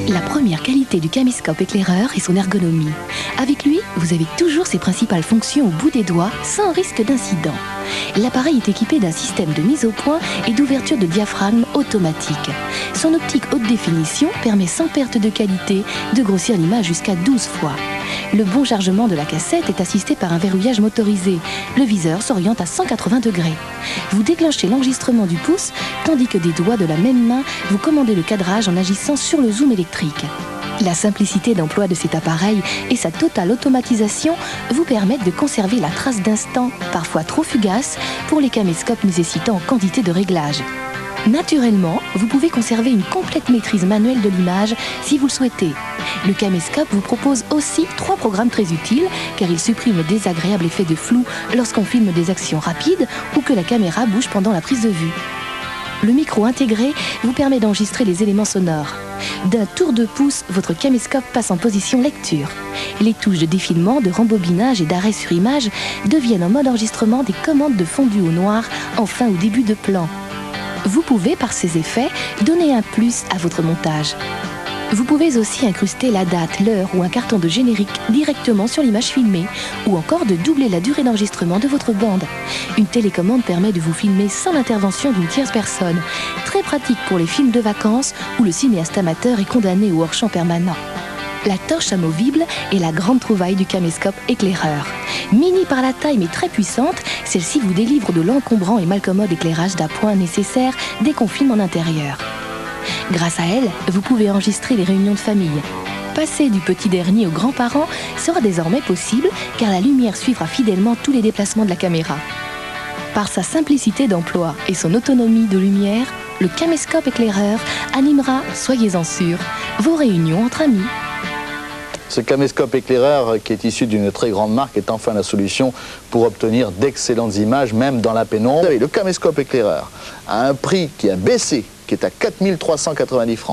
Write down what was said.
La première qualité du caméscope éclaireur est son ergonomie. Avec lui, vous avez toujours ses principales fonctions au bout des doigts, sans risque d'incident. L'appareil est équipé d'un système de mise au point et d'ouverture de diaphragme automatique. Son optique haute définition permet sans perte de qualité de grossir l'image jusqu'à 12 fois. Le bon chargement de la cassette est assisté par un verrouillage motorisé. Le viseur s'oriente à 180 degrés. Vous déclenchez l'enregistrement du pouce, tandis que des doigts de la même main, vous commandez le cadrage en agissant sur le zoom électrique. La simplicité d'emploi de cet appareil et sa totale automatisation vous permettent de conserver la trace d'instant, parfois trop fugace, pour les caméscopes nécessitant quantité de réglages. Naturellement, vous pouvez conserver une complète maîtrise manuelle de l'image si vous le souhaitez. Le caméscope vous propose aussi 3 programmes très utiles car ils suppriment le désagréable effet de flou lorsqu'on filme des actions rapides ou que la caméra bouge pendant la prise de vue. Le micro intégré vous permet d'enregistrer les éléments sonores. D'un tour de pouce, votre caméscope passe en position lecture. Les touches de défilement, de rembobinage et d'arrêt sur image deviennent en mode enregistrement des commandes de fondu au noir en fin ou début de plan. Vous pouvez, par ces effets, donner un plus à votre montage. Vous pouvez aussi incruster la date, l'heure ou un carton de générique directement sur l'image filmée, ou encore de doubler la durée d'enregistrement de votre bande. Une télécommande permet de vous filmer sans l'intervention d'une tierce personne. Très pratique pour les films de vacances où le cinéaste amateur est condamné au hors-champ permanent. La torche amovible est la grande trouvaille du caméscope éclaireur. Mini par la taille mais très puissante, celle-ci vous délivre de l'encombrant et malcommode éclairage d'appoint nécessaire dès qu'on filme en intérieur. Grâce à elle, vous pouvez enregistrer les réunions de famille. Passer du petit dernier aux grands-parents sera désormais possible car la lumière suivra fidèlement tous les déplacements de la caméra. Par sa simplicité d'emploi et son autonomie de lumière, le caméscope éclaireur animera, soyez-en sûrs, vos réunions entre amis. Ce caméscope éclaireur qui est issu d'une très grande marque est enfin la solution pour obtenir d'excellentes images, même dans la pénombre. Le caméscope éclaireur a un prix qui a baissé, qui est à 4 390 francs.